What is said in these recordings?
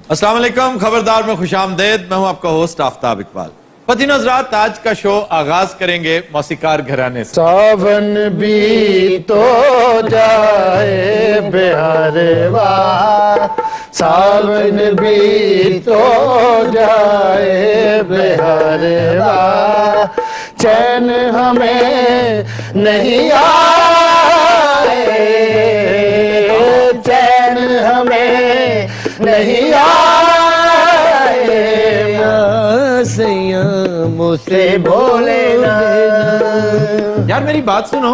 अस्सलाम वालेकुम, खबरदार में खुश आमदेद। मैं हूं आपका होस्ट आफ्ताब इकबाल। ख़वातीन हज़रात, आज का शो आगाज करेंगे मौसीकार घराने से। सावन भी तो जाए बिहारे वाह, सावन भी तो जाए बिहारे वाह, चैन हमें नहीं आए, चैन हमें नहीं आए, मुझसे बोले ना। यार मेरी बात सुनो।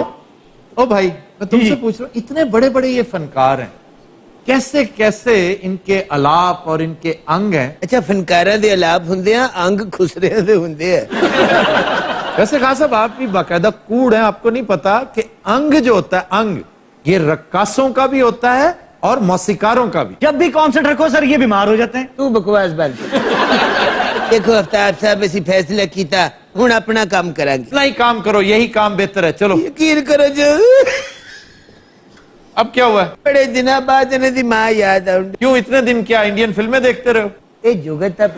ओ भाई, मैं तुमसे पूछ रहा हूँ, इतने बड़े बड़े ये फनकार हैं, कैसे कैसे इनके अलाप और इनके अंग हैं? अच्छा, फनकारा दे अलाप हुंदे हैं, अंग खुसरे दे हुंदे हैं। वैसे खान साहब, आप भी बाकायदा कूड़ हैं, आपको नहीं पता कि अंग जो होता है, अंग ये रक्कासों का भी होता है और मौसीकारों का भी। जब भी कॉन्सर्ट रखो सर, ये बीमार हो जाते हैं। तू बकवास बंद। देखो आफ्ताब साहब, ऐसी फैसला कीता, हुण अपना काम करांगे। नहीं, काम करो, यही काम बेहतर है। चलो यकीन करो जो अब क्या हुआ है? बड़े दिनों बाद इन्हें दी मां याद आउंदी। क्यों इतने दिन क्या इंडियन फिल्में देखते रहो? ए जुगत अब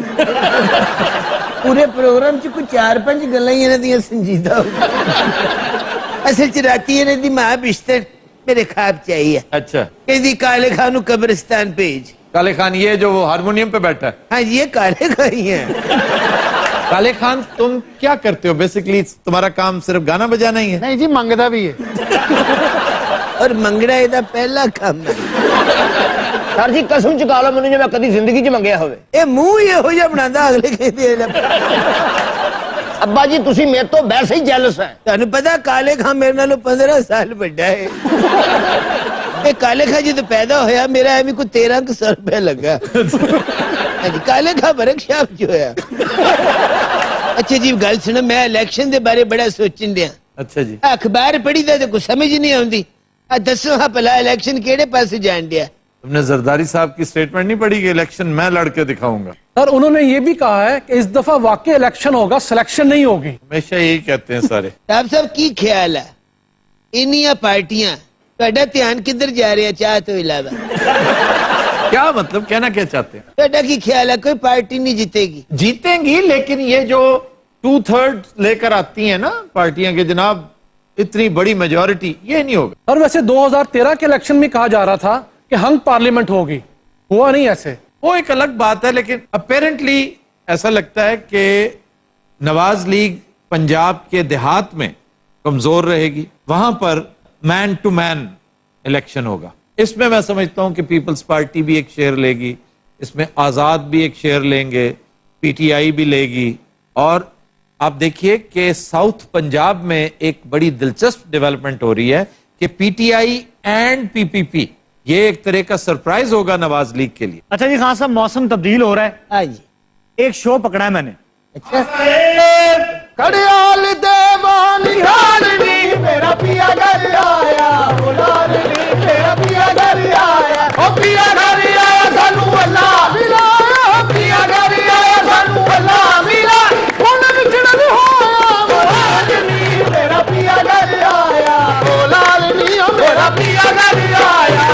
पूरे प्रोग्राम च कोई 4-5 गल्लां ही इन्हां दियां संजीदा हो। असल च राती इन्हां दी मां बिस्तर मेरे ख्वाब चाहिए। अच्छा, कहदी काले खान नू कब्रिस्तान भेज। काले खान ये जो वो हारमोनियम पे बैठा है? हाँ जी, ये काले खान ही है। काले खान, तुम क्या करते हो बेसिकली? तुम्हारा काम सिर्फ गाना बजाना ही है? नहीं जी, मंगदा भी है। और मंगड़ा ਇਹਦਾ ਪਹਿਲਾ ਕੰਮ ਹੈ। सर जी कसम चुका लो मैंने, जो मैं कभी जिंदगी च मंगया होवे। ਇਹ ਮੂੰਹ ਹੀ ਇਹੋ ਜਿਹਾ ਬਣਾਉਂਦਾ, ਅਗਲੇ ਕਹਿੰਦੇ अब्बा जी तुसी मेरे तो वैसे ही जेलस है। ਤੁਹਾਨੂੰ ਪਤਾ ਕਾਲੇ ਖਾਨ ਮੇਰੇ ਨਾਲੋਂ 15 ਸਾਲ ਵੱਡਾ ਹੈ। ਇਹ ਕਾਲੇ ਖਾਨ ਜਦੋਂ ਪੈਦਾ ਹੋਇਆ ਮੇਰਾ ਐਵੇਂ ਕੋਈ 13 ਸਾਲ ਰੁਪਏ ਲੱਗਾ। ਹਾਂਜੀ, ਕਾਲੇ ਖਾਨ ਵਰਕਸ਼ਾਪ ਚ ਹੋਇਆ। ਅੱਛਾ ਜੀ, ਗੱਲ ਸੁਣੋ, ਮੈਂ ਇਲੈਕਸ਼ਨ ਦੇ ਬਾਰੇ ਬੜਾ ਸੋਚਣ ਡਿਆ। अच्छा जी। ਅਖਬਾਰ ਪੜ੍ਹੀ ਦਾ ਤੇ ਕੁਝ ਸਮਝ ਨਹੀਂ ਆਉਂਦੀ। ਆ ਦੱਸੋ ਹਾਂ ਭਲਾ ਇਲੈਕਸ਼ਨ ਕਿਹੜੇ ਪਾਸੇ ਜਾਣ ਡਿਆ? तुमने जरदारी साहब की स्टेटमेंट नहीं पढ़ी कि इलेक्शन मैं लड़के दिखाऊंगा? सर, उन्होंने ये भी कहा है कि इस दफा वाकई इलेक्शन होगा, सिलेक्शन नहीं होगी। हमेशा यही कहते हैं सारे। साहब की ख्याल है इन्नियां पार्टियां, ਤੁਹਾਡਾ ਧਿਆਨ ਕਿੱਧਰ ਜਾ ਰਿਹਾ ਚਾਹ ਤੋਂ ਇਲਾਵਾ? क्या मतलब, कहना क्या चाहते हैं? ਤੁਹਾਡਾ ਕੀ ਖਿਆਲ है कोई पार्टी नहीं जीतेगी? जीतेंगी, लेकिन ये जो 2/3 लेकर आती हैं ना पार्टियां के जनाब, इतनी बड़ी मेजॉरिटी, ये नहीं होगा। और वैसे 2013 के इलेक्शन में कहा जा रहा था कि हंग पार्लियामेंट होगी, हुआ नहीं ऐसे। वो एक अलग बात है, लेकिन अपेरेंटली ऐसा लगता है कि नवाज लीग पंजाब के देहात में कमजोर रहेगी, वहां पर मैन टू मैन इलेक्शन होगा। इसमें मैं समझता हूं कि पीपल्स पार्टी भी एक शेयर लेगी, इसमें आजाद भी एक शेयर लेंगे, पीटीआई भी लेगी। और आप देखिए कि साउथ पंजाब में एक बड़ी दिलचस्प डेवलपमेंट हो रही है कि पीटीआई एंड पीपीपी, ये एक तरह का सरप्राइज होगा नवाज लीग के लिए। अच्छा जी खान साहब, मौसम तब्दील हो रहा है। हाँ जी। एक शो पकड़ा है मैंने। अच्छा, कड़ियाल देवानी हालनी, मेरा पिया घर आया, बुलानी मेरा पिया घर आया, ओ पिया घर आया सानू अल्लाह मिला, ओ पिया घर आया सानू अल्लाह मिला, उन विछड़न होया बुलानी मेरा पिया घर आया, बुलानी मेरा पिया घर आया।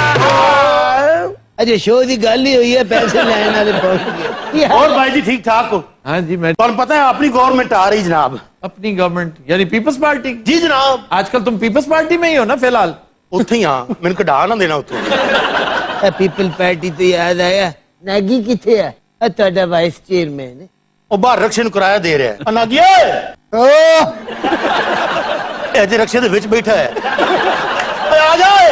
अजे शो की गल ही हुई है, पैसे लेने वाले पहुंच गए। और भाई जी ठीक ठाक हो? हाँ जी, मैं और पता है अपनी गवर्नमेंट आ रही जनाब। अपनी गवर्नमेंट यानी पीपल्स पार्टी? जी जनाब। आजकल तुम पीपल्स पार्टी में ही हो ना फिलहाल? उत्थे ही हाँ, मैंने कढ़ा ना देना उत्थे। पीपल पार्टी तो याद आया, नागी किथे है? ਤੁਹਾਡਾ वाइस चेयरमैन है। ਉਹ ਬਾਹਰ ਰਕਸ਼ੇ ਨੂੰ ਕਿਰਾਇਆ ਦੇ ਰਿਹਾ ਹੈ। ਅਨਾਗੀਏ ਇਹ ਜੇ ਰਕਸ਼ੇ ਦੇ ਵਿੱਚ ਬੈਠਾ ਹੈ। ਓਏ ਆ ਜਾ ਓਏ।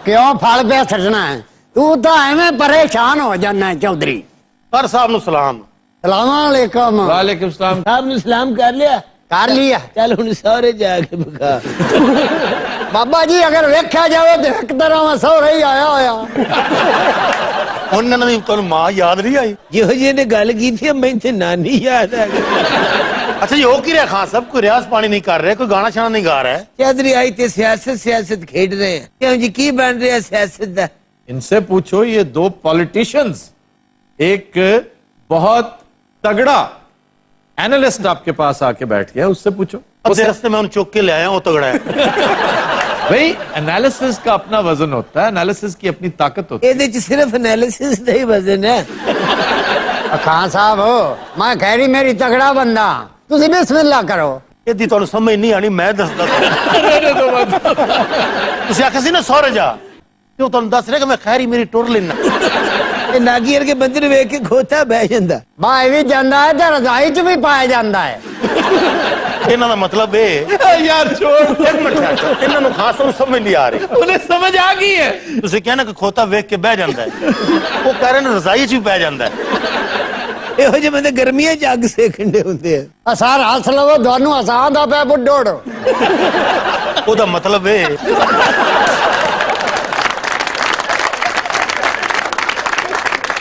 क्यों फल पे सटना है? तू तो एवं परेशान हो जाना है चौधरी। ਸਰ ਸਾਹਿਬ ਨੂੰ ਸਲਾਮ। सलामकुम। वालेकुम सलाम। साहब ने सलाम कर लिया? कर लिया। चल हुण सौरे जाके बखा। बाबा जी अगर वेख्या जाए तो एक तरह में सौरे ही आया होया। ਉਹਨਾਂ ਦੀ ਤੁਹਾਨੂੰ ਮਾਂ ਯਾਦ ਨਹੀਂ ਆਈ? ਜਿਹੋ ਜਿਹੇ ਨੇ ਗੱਲ ਕੀਤੀ ਮੈਨੂੰ ਤੇ ਨਾਨੀ ਯਾਦ ਆ ਗਈ। ਅੱਛਾ ਜੀ, ਹੋ ਕੀ ਰਿਹਾ ਖਾਨ ਸਾਹਿਬ? ਕੋਈ ਰਿਆਜ਼ ਪਾਣੀ ਨਹੀਂ ਕਰ ਰਿਹਾ, ਕੋਈ ਗਾਣਾ ਸ਼ਾਣਾ ਨਹੀਂ ਗਾ ਰਿਹਾ? चौधरी आई थे सियासत खेड रहे हैं। क्यों जी की बन रहा सियासत दा? इनसे पूछो, ये दो पॉलिटिशियंस, एक बहुत तगड़ा एनालिस्ट आपके पास आके बैठ गया, उससे पूछो। ਅੱਧੇ ਰਸਤੇ ਮੈਂ ਉਹਨੂੰ ਚੁੱਕ ਕੇ ਲਿਆਇਆ, ਉਹ ਤਗੜਾ ਹੈ। भाई एनालिसिस का अपना वजन होता है, एनालिसिस की अपनी ताकत होती है। ਇਹਦੇ ਚ ਸਿਰਫ एनालिसिस ਦਾ ਹੀ ਵਜ਼ਨ ਹੈ। ਖਾਨ ਸਾਹਿਬ ਮੈਂ ਖੈਰੀ ਮੇਰੀ ਤਗੜਾ ਬੰਦਾ ਤੁਸੀਂ ਬਿਸਮਿਲ੍ਲਾ ਕਰੋ ਇਹਦੀ ਤੁਹਾਨੂੰ ਸਮਝ ਨਹੀਂ ਆਣੀ ਮੈਂ ਦੱਸਦਾ ਤੁਸੀਂ ਆਖਿਆ ਸੀ ਨਾ ਸਹੁਰੇ ਜਾ ਤੇ ਉਹ ਤੁਹਾਨੂੰ ਦੱਸ ਰਿਹਾ ਕਿ ਮੈਂ ਖੈਰੀ ਮੇਰੀ ਟੁਰ ਲੈਣਾ ਇਹ ਨਾਗੀ ਵਰਗੇ ਬੰਦੇ ਨੂੰ ਵੇਖ ਕੇ ਖੋਤਾ ਬਹਿ ਜਾਂਦਾ ਬਾਈ ਵੀ ਜਾਂਦਾ ਹੈ ਤੇ ਰਜ਼ਾਈ ਚ ਵੀ ਪਾਇਆ ਜਾਂਦਾ ਹੈ ਇਹਨਾਂ ਦਾ ਮਤਲਬ ਇਹ यार छोड़ ਇੱਕ ਮਿੰਟ ਠਹਿਰ, ਇਹਨਾਂ ਨੂੰ ਖਾਸ ਨੂੰ ਸਮਝ ਨਹੀਂ ਆ ਰਹੀ उन्हें समझ आ गई है ਤੁਸੀਂ ਕਹਿਣਾ ਕਿ ਖੋਤਾ ਵੇਖ ਕੇ ਬਹਿ ਜਾਂਦਾ ਹੈ ਉਹ ਕਹਿ ਰਹੇ ਨੇ ਰਜ਼ਾਈ 'ਚ ਵੀ ਬਹਿ ਜਾਂਦਾ ਹੈ ਇਹੋ ਜਿਹੇ ਬੰਦੇ ਗਰਮੀਆਂ 'ਚ ਅੱਗ ਸੇਕਣੇ ਹੁੰਦੇ ਆ ਸਰ ਹੱਸ ਲਵੋ ਤੁਹਾਨੂੰ ਹਸਾਂ ਦਾ ਪਿਆ ਬੁੱਢੋੜ ਉਹਦਾ ਮਤਲਬ ਇਹ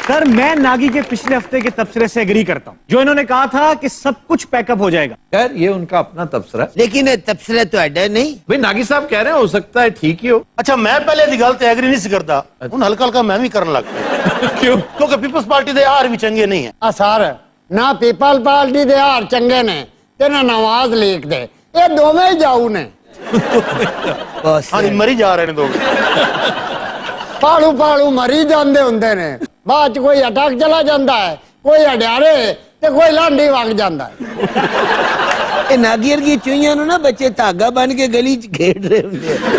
सर मैं नागी के पिछले हफ्ते के तबसरे से एग्री करता हूं जो इन्होंने कहा था कि सब कुछ पैकअप हो जाएगा खैर ये उनका अपना तबसरा है ਲੇਕਿਨ ਇਹ ਤਬਸਰਾ ਤੁਹਾਡਾ ਨਹੀਂ भाई नागी साहब कह रहे हैं हो सकता है ठीक ही हो ਅੱਛਾ ਮੈਂ ਪਹਿਲੇ ਦੀ ਗੱਲ ਤੇ ਐਗਰੀ ਨਹੀਂ ਸੀ ਕਰਦਾ ਹੁਣ ਹਲਕਾ ਹਲਕਾ ਮੈਂ ਵੀ ਕਰਨ ਲੱਗ ਪਿਆ क्यों ਕਿਉਂਕਿ ਪੀਪਲਸ ਪਾਰਟੀ ਦੇ ਹਾਰ ਵੀ ਚੰਗੇ ਨਹੀਂ ਹੈ ਸਰ ਨਾ ਪੀਪਲ ਪਾਰਟੀ ਦੇ ਹਾਰ ਚੰਗੇ ਨੇ ਤੇ ਨਾ ਨਵਾਜ਼ ਲੀਗ ਦੇ ਇਹ ਦੋਵੇਂ ਹੀ ਜਾਊ ਨੇ ਬਸ ਹਾਂਜੀ ਮਰੀ ਜਾ ਰਹੇ ਨੇ ਦੋ ਪਾਲੂ ਪਾਲੂ ਮਰੀ ਜਾਂਦੇ ਹੁੰਦੇ ਨੇ ਬਾਅਦ ਚ ਕੋਈ ਅਟਕ ਚਲਾ ਜਾਂਦਾ ਹੈ ਕੋਈ ਅਡਿਆਰੇ ਤੇ ਕੋਈ ਲਾਂਡੀ ਵਗ ਜਾਂਦਾ ਹੈ ਇਹ ਨਾਗੀ ਵਰਗੀ ਚੂਹੀਆਂ ਨੂੰ ਨਾ ਬੱਚੇ ਧਾਗਾ ਬਨ ਕੇ ਗਲੀ 'ਚ ਖੇਡ ਰਹੇ ਹੁੰਦੇ ਆ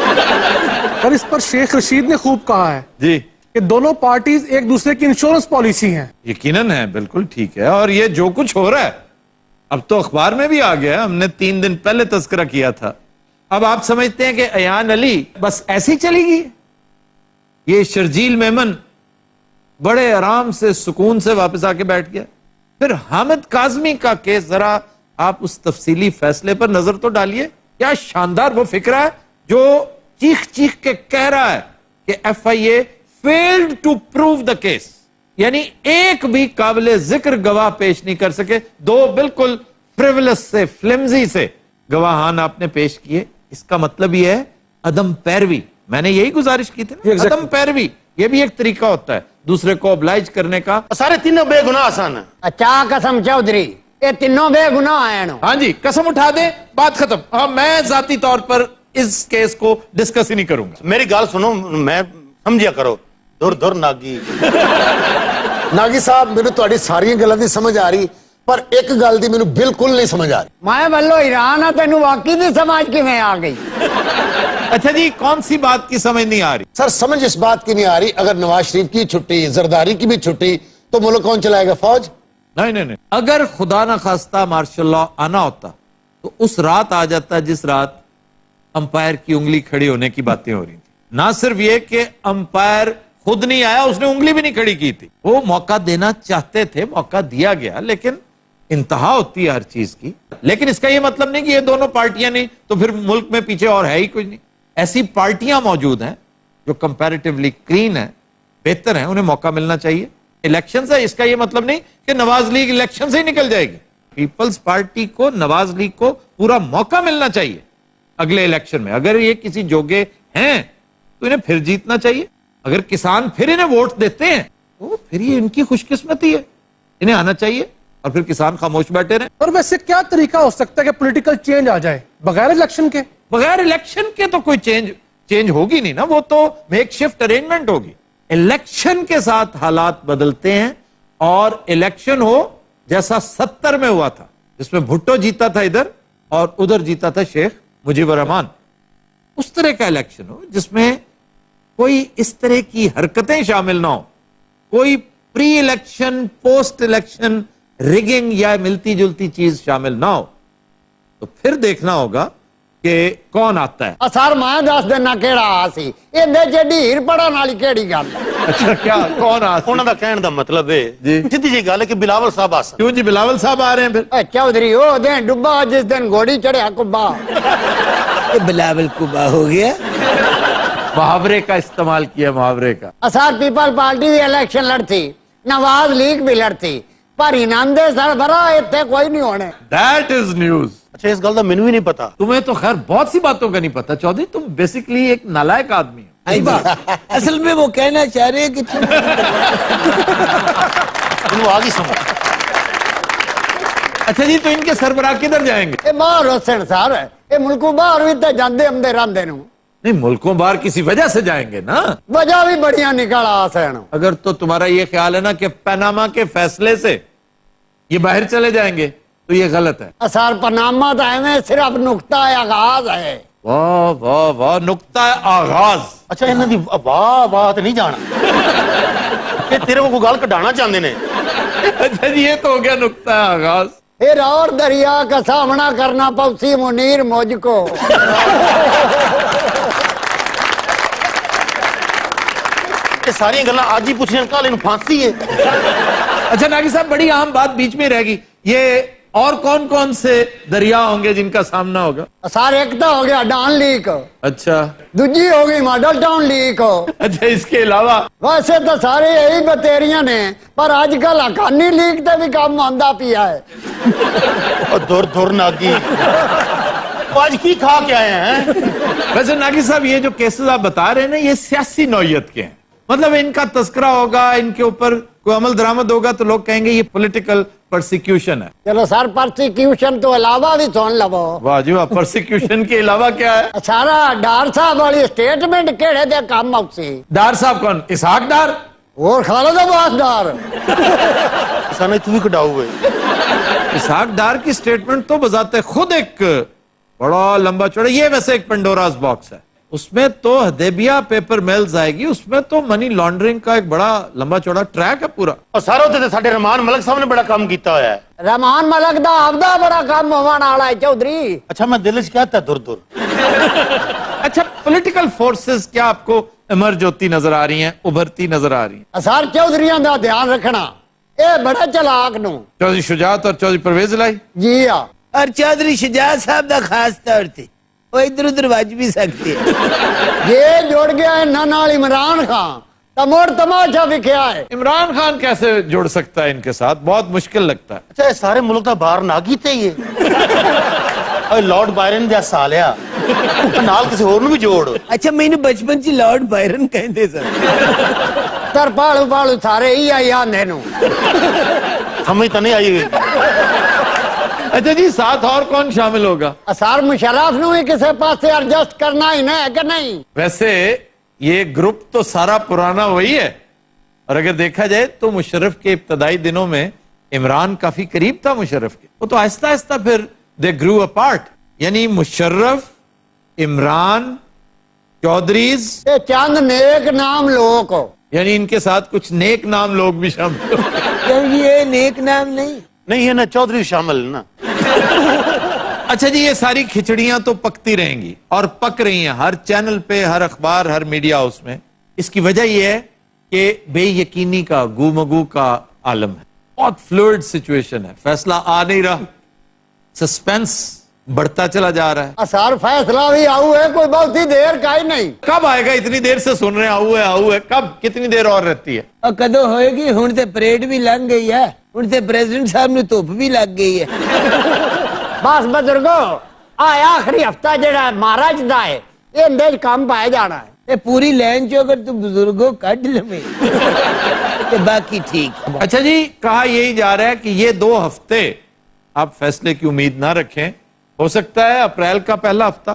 पर इस पर शेख रशीद ने खूब कहा है जी कि दोनों पार्टीज एक दूसरे की इंश्योरेंस पॉलिसी हैं यकीनन है बिल्कुल ठीक है और ये जो कुछ हो रहा है अब तो अखबार में भी आ गया हमने 3 दिन पहले तस्करा किया था अब आप समझते हैं कि अयान अली बस ऐसी चली गई ये शर्जील मेमन बड़े आराम से सुकून से वापस आके बैठ गया फिर हामिद काजमी का केस जरा आप उस तफसीली फैसले पर नजर तो डालिए क्या शानदार वो फिक्र है जो चीख चीख के कह रहा है कि FIA failed to prove the case यानी एक भी काबिले जिक्र गवाह पेश नहीं कर सके दो बिल्कुल फ्रिवलस से फ्लिमजी से गवाहान आपने पेश किए इसका मतलब यह है अदम पैरवी मैंने यही गुजारिश की थी ना अदम पैरवी ये भी एक तरीका होता है दूसरे को oblige करने का ਸਾਰੇ ਤਿੰਨੋਂ ਬੇਗੁਨਾਹ ਸਨ ਅੱਛਾ ਕਸਮ ਚੌਧਰੀ ਇਹ ਤਿੰਨੋਂ ਬੇਗੁਨਾਹ ਆਏ ਨੂੰ हाँ जी कसम उठा दे बात खत्म हाँ मैं जाती तौर पर इस केस को डिस्कस ही नहीं करूंगा ਮੇਰੀ ਗੱਲ ਸੁਣੋ ਮੈਂ ਸਮਝਿਆ ਕਰੋ ਧੁਰ ਧੁਰ ਨਾਗੀ ਨਾਗੀ ਸਾਹਿਬ ਮੈਨੂੰ ਤੁਹਾਡੀ ਸਾਰੀਆਂ ਗੱਲਾਂ ਦੀ ਸਮਝ ਆ ਰਹੀ ਪਰ ਇੱਕ ਗੱਲ ਦੀ ਮੈਨੂੰ ਬਿਲਕੁਲ ਨਹੀਂ ਸਮਝ ਆ ਰਹੀ ਮੈਂ ਵੱਲੋਂ ਈਰਾਨ ਆ ਤੈਨੂੰ ਵਾਕਈ ਦੀ ਸਮਝ ਕਿਵੇਂ ਆ ਗਈ अच्छा जी कौन सी बात की समझ नहीं आ रही सर समझ इस बात की नहीं आ रही अगर नवाज शरीफ की छुट्टी जरदारी की भी छुट्टी तो मुल्क कौन चलाएगा फौज नहीं अगर खुदा ना खास्ता मार्शल लॉ आना होता तो उस रात आ जाता जिस रात अंपायर की उंगली खड़ी होने की बातें हो रही थी ना सिर्फ ये कि अंपायर खुद नहीं आया उसने उंगली भी नहीं खड़ी की थी वो मौका देना चाहते थे मौका दिया गया लेकिन इंतहा होती है हर चीज की लेकिन इसका ये मतलब नहीं कि ये दोनों पार्टियां नहीं तो फिर मुल्क में पीछे और है ही कुछ नहीं ऐसी पार्टियां मौजूद हैं जो कंपैरेटिवली क्लीन है बेहतर है उन्हें मौका मिलना चाहिए इलेक्शन है इसका यह मतलब नहीं कि नवाज लीग इलेक्शन से ही निकल जाएगी पीपल्स पार्टी को नवाज लीग को पूरा मौका मिलना चाहिए अगले इलेक्शन में अगर ये किसी जोगे हैं तो इन्हें फिर जीतना चाहिए अगर किसान फिर इन्हें वोट देते हैं तो फिर ये इनकी खुशकिस्मती है इन्हें आना चाहिए और फिर किसान खामोश बैठे रहे और वैसे क्या तरीका हो सकता है कि पॉलिटिकल चेंज आ जाए बगैर इलेक्शन के बगैर इलेक्शन के तो कोई चेंज होगी नहीं ना वो तो मेक शिफ्ट अरेंजमेंट होगी इलेक्शन के साथ हालात बदलते हैं और इलेक्शन हो जैसा 70 में हुआ था जिसमें भुट्टो जीता था इधर और उधर जीता था शेख मुजीबुर रहमान उस तरह का इलेक्शन हो जिसमें कोई इस तरह की हरकतें शामिल ना हो कोई pre election post election rigging या मिलती जुलती चीज शामिल ना हो तो फिर देखना होगा कि कौन आता है ਸਰ ਮੈਂ ਦੱਸ ਦੇਣਾ ਕਿਹੜਾ ਆ ਸੀ ਇਹਦੇ ਚ ਢੀਰ ਪੜਨ ਵਾਲੀ ਕਿਹੜੀ ਗੱਲ अच्छा क्या कौन आ ਉਹਨਾਂ ਦਾ ਕਹਿਣ ਦਾ ਮਤਲਬ ਹੈ ਜੀ। ਸਿੱਧੀ ਜੀ ਗੱਲ ਹੈ ਕਿ ਬਿਲਾਵਲ ਸਾਹਿਬ ਆ ਸਨ क्यों जी बिलावल साहब आ रहे हैं फिर ਚੌਧਰੀ ਉਹ ਦਿਨ ਡੁੱਬਾ ਜਿਸ ਦਿਨ ਘੋੜੀ ਚੜਿਆ ਕੁੱਬਾ ये बिलावल कुबा हो गया मुहावरे का इस्तेमाल किया मुहावरे का ਸਰ ਪੀਪਲ ਪਾਰਟੀ ਦੀ ਇਲੈਕਸ਼ਨ ਲੜਤੀ ਨਵਾਜ਼ ਲੀਗ ਵੀ ਲੜਤੀ ਪਰ ਇਨਾਮ ਦੇ ਸਰਬਰਾਹ ਇੱਥੇ ਕੋਈ ਨਹੀਂ ਹੋਣੇ दैट इज न्यूज ਅੱਛਾ ਇਸ ਗੱਲ ਦਾ ਮੈਨੂੰ ਵੀ ਨਹੀਂ ਪਤਾ तुम्हें तो खैर बहुत सी बातों का नहीं पता चौधरी तुम बेसिकली एक नालायक आदमी हो असल में वो कहना चाह रहे हैं कि ਮੈਨੂੰ ਆ ਗਈ ਸਮਝ अच्छा जी तो इनके सरबराह किधर जाएंगे ਇਹ ਬਾਹਰ ਵਸਣ ਸਰ ਇਹ ਮੁਲਕੋਂ ਬਾਹਰ ਵੀ ਤਾਂ ਜਾਂਦੇ ਆਉਂਦੇ ਰਹਿੰਦੇ ਨੂੰ नहीं, मुल्कों बाहर किसी वजह से जाएंगे ना। वजह भी बढ़िया निकल आ सैन अगर तो तुम्हारा ये ख्याल है ना कि पनामा के फैसले से ये बाहर चले जाएंगे तो ये गलत है। सर पनामा तो एवं सिर्फ नुकता आगाज है। वाह वाह वाह, नुक्ता आगाज। अच्छा इन्हां दी वाह वाह ते नहीं जाना ये तेरे को कोई गल कढाना चाहते ने। अच्छा जी, ये तो हो गया नुक्ता आगाज। फिर और दरिया का सामना करना पौसी मुनीर मुझको। ये सारी गल्लां आज ही पूछने कल इन फांसी है। अच्छा नागी साहब, बड़ी आम बात बीच में रहेगी, ये और कौन कौन से दरिया होंगे जिनका सामना होगा? सर एक तो हो गया डान लीक, अच्छा दूजी हो गई मॉडल टाउन लीक। अच्छा, इसके अलावा वैसे तो सारे यही बतेरियां ने, पर आजकल अकानी लीक ते भी काम आंदा पिया है। और दुर दुर नागी तो आज की खा के आए हैं? वैसे नागी साहब, ये जो केसेस आप बता रहे हैं ना, ये सियासी नौयत के हैं। मतलब इनका तस्करा होगा, इनके ऊपर कोई अमल दरामद होगा तो लोग कहेंगे ये पॉलिटिकल परसिक्यूशन है। चलो सर, परसिक्यूशन तो अलावा भी सुन लवो। वाह जी वाह, परसिक्यूशन के अलावा क्या है? सारा डार साहब वाली स्टेटमेंट केड़े दे काम आउसी। डार साहब कौन? इसहाक डार और खालिद अब्बास डार। सन तू भी कटाऊ हुए। इसहाक डार की स्टेटमेंट तो बजाते खुद एक बड़ा लंबा चौड़ा, ये वैसे एक पेंडोरास बॉक्स है। उसमें तो हदेबिया पेपर मिल्स आएगी, उसमें तो मनी लॉन्ड्रिंग का एक बड़ा लंबा चौड़ा ट्रैक है पूरा। और सारे होते साडे रहमान मलिक साहब ने बड़ा काम किया होया है। रहमान मलिक दा आपदा बड़ा काम होवन वाला है चौधरी। अच्छा मैं दिल च कहता दुर दुर। अच्छा, पॉलिटिकल फोर्सेस क्या आपको इमर्ज होती नजर आ रही हैं, उभरती नजर आ रही हैं? सर चौधरियां दा ध्यान रखना, ये बड़े चलाक नु। चौधरी शुजात और चौधरी परवेज लाई। जी हाँ, और चौधरी शुजात साहब का खास तौर से वो इधर उधर बज भी सकते हैं। ये जुड़ गया है ना नाल इमरान खान, तमोड़ तमाशा विख्या है। इमरान खान कैसे जुड़ सकता है इनके साथ? बहुत मुश्किल लगता है। अच्छा ये सारे मुल्क का बाहर नागी थे ये। और लॉर्ड बायरन जैसा सालिया नाल किसी होर नूं भी जोड़। अच्छा, मैंने बचपन से लॉर्ड बायरन कहते सर। सर पालू पालू सारे ही आई आंधे नु। समझ तो नहीं आई। अच्छा जी, साथ और कौन शामिल होगा? सर मुशर्रफ नु ही किसी पास से एडजस्ट करना ही ना है कि नहीं? वैसे ये ग्रुप तो सारा पुराना वही है, और अगर देखा जाए तो मुशर्रफ के इब्तदाई दिनों में इमरान काफी करीब था मुशर्रफ के। वो तो आहिस्ता आहिस्ता फिर दे ग्रू अपार्ट, यानी मुशर्रफ, इमरान, चौधरीज, ये चंद नेक नाम लोग, यानी इनके साथ कुछ नेक नाम लोग भी शामिल। क्योंकि ये नेक नाम नहीं है ना, चौधरी शामिल ना। अच्छा जी, ये सारी खिचड़ियां तो पकती रहेंगी और पक रही हैं हर चैनल पे, हर अखबार, हर मीडिया हाउस में। इसकी वजह यह है कि बेयकीनी का, गुमगू का आलम है, बहुत फ्लूइड सिचुएशन है, फैसला आ नहीं रहा, सस्पेंस बढ़ता चला जा रहा है। सर फैसला भी आऊ है, कोई बहुत ही देर का ही नहीं। कब आएगा? इतनी देर से सुन रहे हैं आऊ है, कब, कितनी देर और रहती है? और कदों होएगी? हुण ते परेड भी लंघ गई है, हुण ते प्रेसिडेंट साहब ने धुप भी लग गई है। बस बुजुर्गो, आखिरी हफ्ता जेड़ा महाराज दा है, ये इंदे काम पाया जाना है। ये पूरी लाइन चो अगर तू बुजुर्गों कट लवे तो बाकी ठीक। अच्छा जी, कहा यही जा रहा है कि ये 2 हफ्ते आप फैसले की उम्मीद ना रखें, हो सकता है अप्रैल का पहला हफ्ता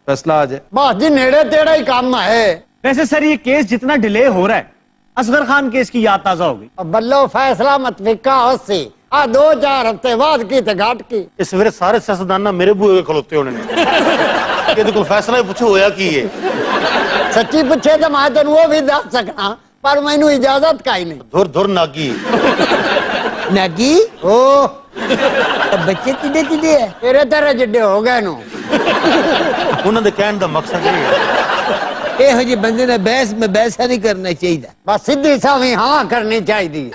फैसला आ जाए। बस जी नेड़े तेड़ा ही काम है। वैसे सर ये केस जितना डिले हो रहा है, असगर खान केस की याद ताजा होगी। बल्लो फैसला मतविका होसी, 2-4 हफ्ते बाद की ते घाट की। इस वेरे सारे सियासतदान ना मेरे बूहे खलोते होने ने। ये कोई फैसला पूछो होया की है? सच्ची पूछे तो मैं तेन वो भी दस सकना, पर मैनू इजाजत का ही नहीं। धुर धुर नागी। नागी ओ अब बच्चे किडे किडे है? तेरे तेरे जिड्डे हो गए नु। उन्होंने दे कहने दा मकसद ये है। ये हो जी बंदे ने बहस में बैसा नहीं करना चाहिए। बस सीधी सावी हाँ करनी चाहिए।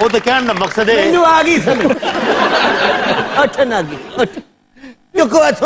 वो तो कहने दा मकसद है। मैनू आ गई समझ। उठ नागी उठ, चुको